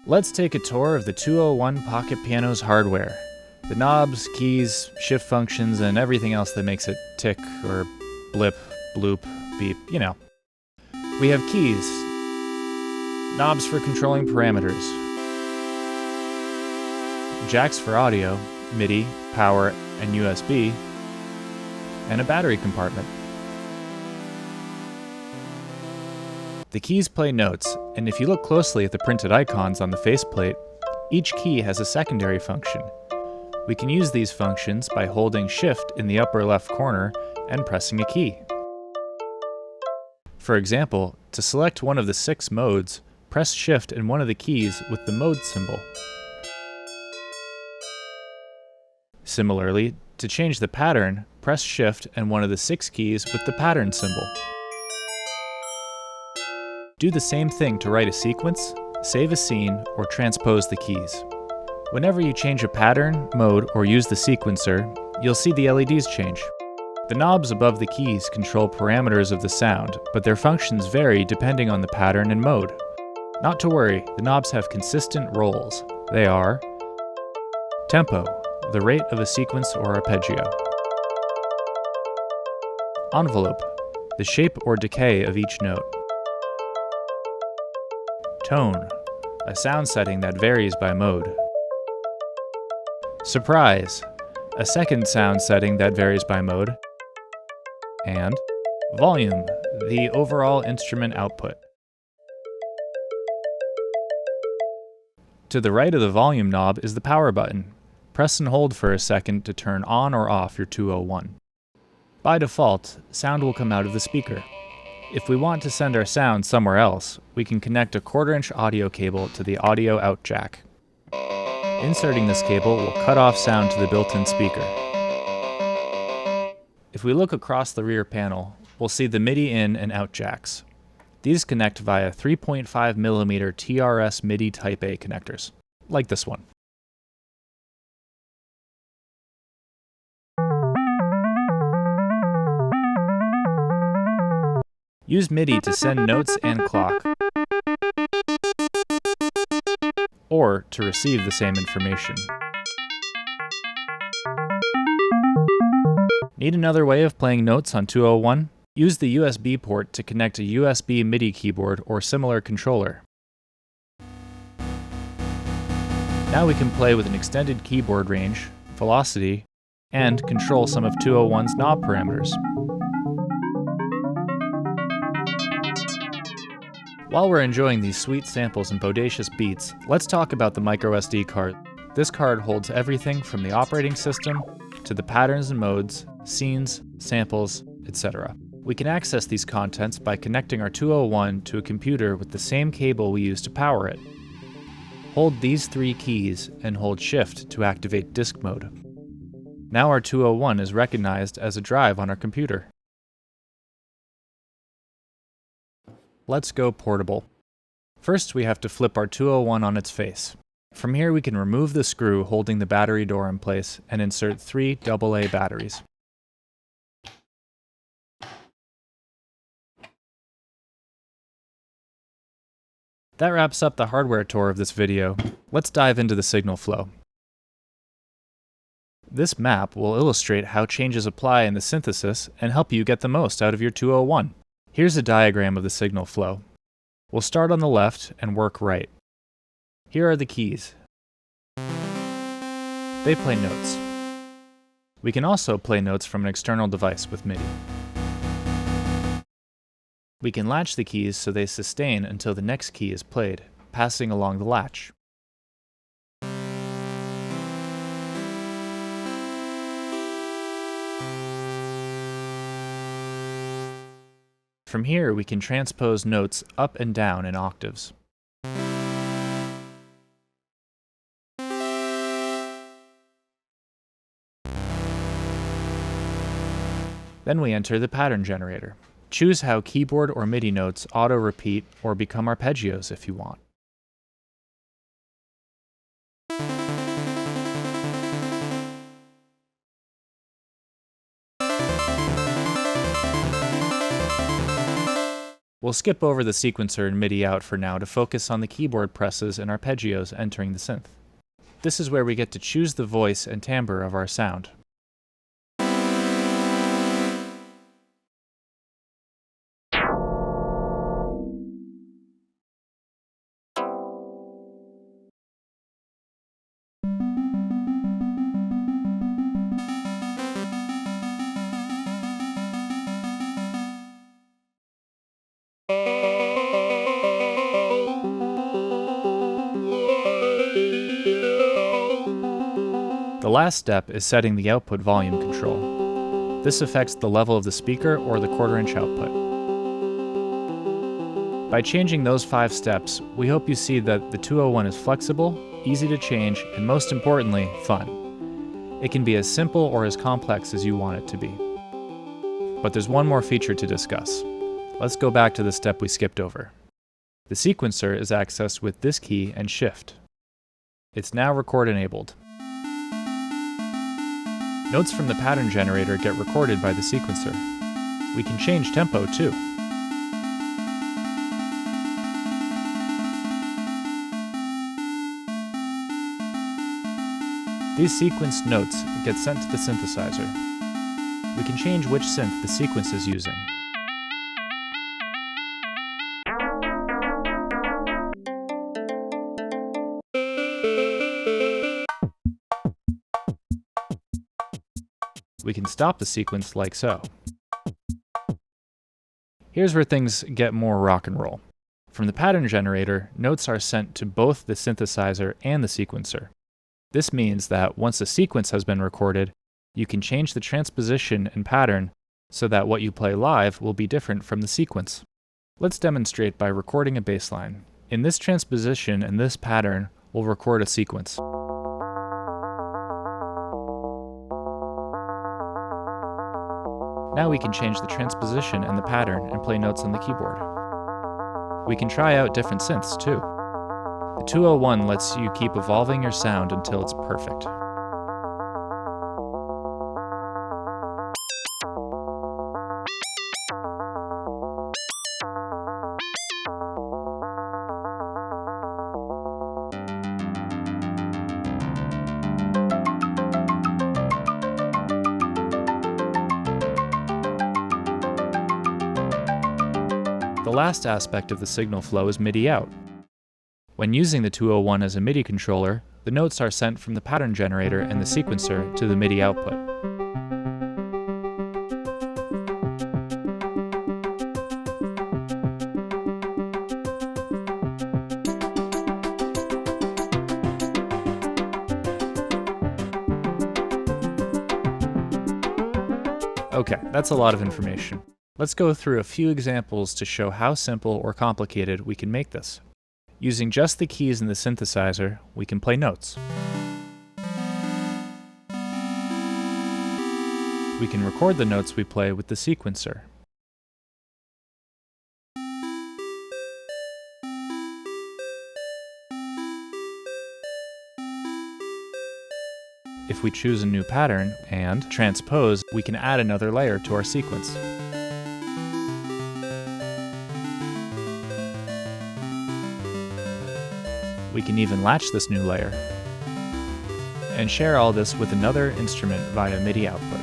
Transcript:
Let's take a tour of the 201 Pocket Piano's hardware. The knobs, keys, shift functions, and everything else that makes it tick or blip, bloop, beep, you know. We have keys, knobs for controlling parameters, jacks for audio, MIDI, power, and USB, and a battery compartment. The keys play notes, and if you look closely at the printed icons on the faceplate, each key has a secondary function. We can use these functions by holding Shift in the upper left corner and pressing a key. For example, to select one of the 6 modes, press Shift and one of the keys with the mode symbol. Similarly, to change the pattern, press Shift and one of the 6 keys with the pattern symbol. Do the same thing to write a sequence, save a scene, or transpose the keys. Whenever you change a pattern, mode, or use the sequencer, you'll see the LEDs change. The knobs above the keys control parameters of the sound, but their functions vary depending on the pattern and mode. Not to worry, the knobs have consistent roles. They are tempo, the rate of a sequence or arpeggio; envelope, the shape or decay of each note; tone, a sound setting that varies by mode; surprise, a second sound setting that varies by mode; and volume, the overall instrument output. To the right of the volume knob is the power button. Press and hold for a second to turn on or off your 201. By default, sound will come out of the speaker. If we want to send our sound somewhere else, we can connect a 1/4-inch audio cable to the audio out jack. Inserting this cable will cut off sound to the built-in speaker. If we look across the rear panel, we'll see the MIDI in and out jacks. These connect via 3.5mm TRS MIDI Type A connectors, like this one. Use MIDI to send notes and clock, or to receive the same information. Need another way of playing notes on 201? Use the USB port to connect a USB MIDI keyboard or similar controller. Now we can play with an extended keyboard range, velocity, and control some of 201's knob parameters. While we're enjoying these sweet samples and bodacious beats, let's talk about the microSD card. This card holds everything from the operating system to the patterns and modes, scenes, samples, etc. We can access these contents by connecting our 201 to a computer with the same cable we use to power it. Hold these 3 keys and hold Shift to activate disk mode. Now our 201 is recognized as a drive on our computer. Let's go portable. First, we have to flip our 201 on its face. From here, we can remove the screw holding the battery door in place and insert 3 AA batteries. That wraps up the hardware tour of this video. Let's dive into the signal flow. This map will illustrate how changes apply in the synthesis and help you get the most out of your 201. Here's a diagram of the signal flow. We'll start on the left and work right. Here are the keys. They play notes. We can also play notes from an external device with MIDI. We can latch the keys so they sustain until the next key is played, passing along the latch. From here, we can transpose notes up and down in octaves. Then we enter the pattern generator. Choose how keyboard or MIDI notes auto-repeat or become arpeggios if you want. We'll skip over the sequencer and MIDI out for now to focus on the keyboard presses and arpeggios entering the synth. This is where we get to choose the voice and timbre of our sound. The last step is setting the output volume control. This affects the level of the speaker or the quarter-inch output. By changing those 5 steps, we hope you see that the 201 is flexible, easy to change, and most importantly, fun. It can be as simple or as complex as you want it to be. But there's one more feature to discuss. Let's go back to the step we skipped over. The sequencer is accessed with this key and Shift. It's now record enabled. Notes from the pattern generator get recorded by the sequencer. We can change tempo too. These sequenced notes get sent to the synthesizer. We can change which synth the sequence is using. We can stop the sequence like so. Here's where things get more rock and roll. From the pattern generator, notes are sent to both the synthesizer and the sequencer. This means that once a sequence has been recorded, you can change the transposition and pattern so that what you play live will be different from the sequence. Let's demonstrate by recording a bass line. In this transposition and this pattern, we'll record a sequence. Now we can change the transposition and the pattern and play notes on the keyboard. We can try out different synths too. The 201 lets you keep evolving your sound until it's perfect. The last aspect of the signal flow is MIDI out. When using the 201 as a MIDI controller, the notes are sent from the pattern generator and the sequencer to the MIDI output. Okay, that's a lot of information. Let's go through a few examples to show how simple or complicated we can make this. Using just the keys in the synthesizer, we can play notes. We can record the notes we play with the sequencer. If we choose a new pattern and transpose, we can add another layer to our sequence. We can even latch this new layer and share all this with another instrument via MIDI output.